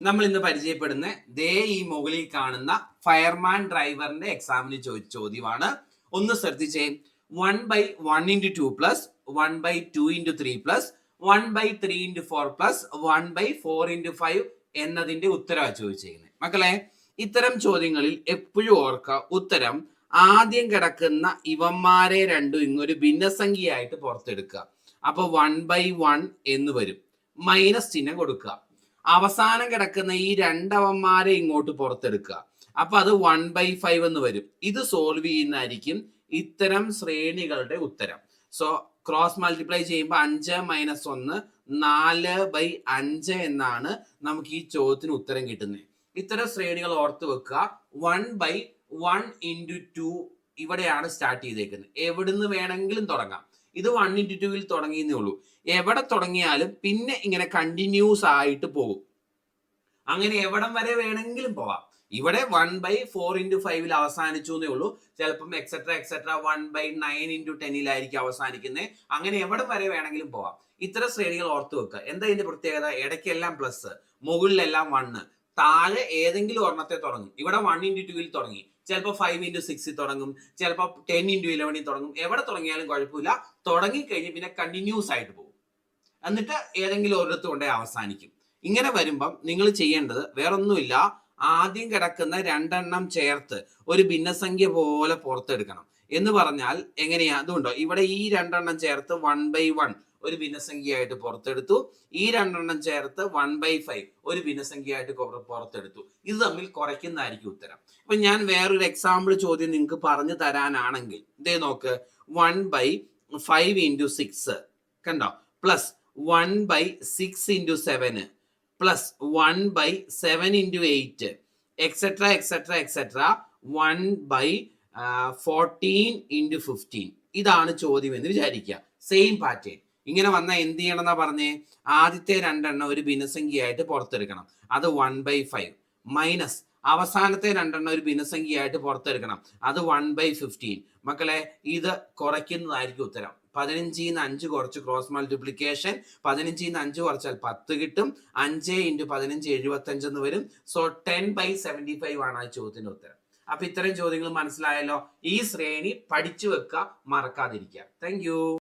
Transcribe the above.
നമ്മൾ ഇന്ന് പരിചയപ്പെടുന്ന ദേ ഈ മുകളിൽ കാണുന്ന ഫയർമാൻ ഡ്രൈവറിന്റെ എക്സാമിന് ചോദിച്ച ചോദ്യമാണ്. ഒന്ന് ശ്രദ്ധിച്ചേ. 1/1 × 2 പ്ലസ് 1/2 × 3 പ്ലസ് 1/3 × 4 പ്ലസ് 1/4 × 5 എന്നതിന്റെ ഉത്തരമാണ് ചോദിച്ചിരിക്കുന്നത്. മക്കളെ, ഇത്തരം ചോദ്യങ്ങളിൽ എപ്പോഴും ഓർക്കുക, ഉത്തരം ആദ്യം കിടക്കുന്ന ഇവന്മാരെ രണ്ടും ഇങ്ങൊരു ഭിന്നസംഖ്യയായിട്ട് പുറത്തെടുക്കുക. അപ്പൊ 1/1 എന്ന് വരും, മൈനസ് ചിഹ്നം കൊടുക്കുക. അവസാനം കിടക്കുന്ന ഈ രണ്ടവന്മാരെ ഇങ്ങോട്ട് പുറത്തെടുക്കുക. അപ്പൊ അത് 1/5 എന്ന് വരും. ഇത് സോൾവ് ചെയ്യുന്നതായിരിക്കും ഇത്തരം ശ്രേണികളുടെ ഉത്തരം. സോ ക്രോസ് മൾട്ടിപ്ലൈ ചെയ്യുമ്പോൾ 5 - 1 4/5 എന്നാണ് നമുക്ക് ഈ ചോദ്യത്തിന് ഉത്തരം കിട്ടുന്നത്. ഇത്തരം ശ്രേണികൾ ഓർത്ത് വെക്കുക. 1/1 × 2 ഇവിടെയാണ് സ്റ്റാർട്ട് ചെയ്തേക്കുന്നത്. എവിടുന്ന് വേണമെങ്കിലും തുടങ്ങാം. ഇത് 1 × 2 തുടങ്ങിയെന്നേ ഉള്ളൂ. എവിടെ തുടങ്ങിയാലും പിന്നെ ഇങ്ങനെ കണ്ടിന്യൂസ് ആയിട്ട് പോകും. അങ്ങനെ എവിടം വരെ വേണമെങ്കിലും പോവാം. ഇവിടെ 1/4 × 5 അവസാനിച്ചു എന്നേ ഉള്ളൂ. ചിലപ്പം എക്സെട്ര 1/9 × 10 അവസാനിക്കുന്നത്. അങ്ങനെ എവിടം വരെ വേണമെങ്കിലും പോവാം. ഇത്തരം ശ്രേണികൾ ഓർത്ത് വെക്കുക. എന്താ ഇതിന്റെ പ്രത്യേകത? ഇടയ്ക്കെല്ലാം പ്ലസ്, മുകളിലെല്ലാം 1, താഴെ ഏതെങ്കിലും ഒരെണ്ണത്തെ തുടങ്ങും. ഇവിടെ 1 × 2 തുടങ്ങി, ചിലപ്പോൾ 5 × 6 തുടങ്ങും, ചിലപ്പോൾ 10 × 11 തുടങ്ങും. എവിടെ തുടങ്ങിയാലും കുഴപ്പമില്ല. തുടങ്ങിക്കഴിഞ്ഞ് പിന്നെ കണ്ടിന്യൂസ് ആയിട്ട് പോകും. എന്നിട്ട് ഏതെങ്കിലും ഒരിടത്ത് കൊണ്ടേ അവസാനിക്കും. ഇങ്ങനെ വരുമ്പം നിങ്ങൾ ചെയ്യേണ്ടത് വേറൊന്നുമില്ല, ആദ്യം കിടക്കുന്ന രണ്ടെണ്ണം ചേർത്ത് ഒരു ഭിന്നസംഖ്യ പോലെ പുറത്തെടുക്കണം. എന്ന് പറഞ്ഞാൽ എങ്ങനെയാ? അതുകൊണ്ടോ ഇവിടെ ഈ രണ്ടെണ്ണം ചേർത്ത് 1/1 ഒരു ഭിന്നസംഖ്യയായിട്ട് പുറത്തെടുത്തു. ഈ രണ്ടെണ്ണം ചേർത്ത് 1/5 ഒരു ഭിന്നസംഖ്യയായിട്ട് പുറത്തെടുത്തു. ഇത് തമ്മിൽ കുറയ്ക്കുന്നതായിരിക്കും ഉത്തരം. അപ്പൊ ഞാൻ വേറൊരു എക്സാമ്പിൾ ചോദ്യം നിങ്ങൾക്ക് പറഞ്ഞു തരാനാണെങ്കിൽ ഇതേ നോക്ക്. 1/5 × 6 കണ്ടോ, പ്ലസ് 1/6 × 7 പ്ലസ് 1/7 × 8 എക്സെട്ര 1/14 × 15. ഇതാണ് ചോദ്യം എന്ന് വിചാരിക്കുക. Same pattern. ഇങ്ങനെ വന്നാൽ എന്ത് ചെയ്യണം എന്നാ പറഞ്ഞേ? ആദ്യത്തെ രണ്ടെണ്ണം ഒരു ഭിന്നസംഖ്യയായിട്ട് പുറത്തെടുക്കണം. അത് 1/5 മൈനസ് അവസാനത്തെ രണ്ടെണ്ണം ഒരു ഭിന്നസംഖ്യയായിട്ട് പുറത്തെടുക്കണം. അത് 1/15. മക്കളെ, ഇത് കുറയ്ക്കുന്നതായിരിക്കും ഉത്തരം. 15 ന്ന് 5 കുറച്ച് ക്രോസ് മൾട്ടിപ്ലിക്കേഷൻ. 15 ന്ന് 5 കുറച്ചാൽ 10 കിട്ടും. 5 × 15 75 എന്ന് വരും. സോ 10/75 ആണ് ആ ചോദ്യത്തിന്റെ ഉത്തരം. അപ്പൊ ഇത്തരം ചോദ്യങ്ങൾ മനസ്സിലായല്ലോ. ഈ ശ്രേണി പഠിച്ചു വെക്കുക, മറക്കാതിരിക്കുക. Thank you.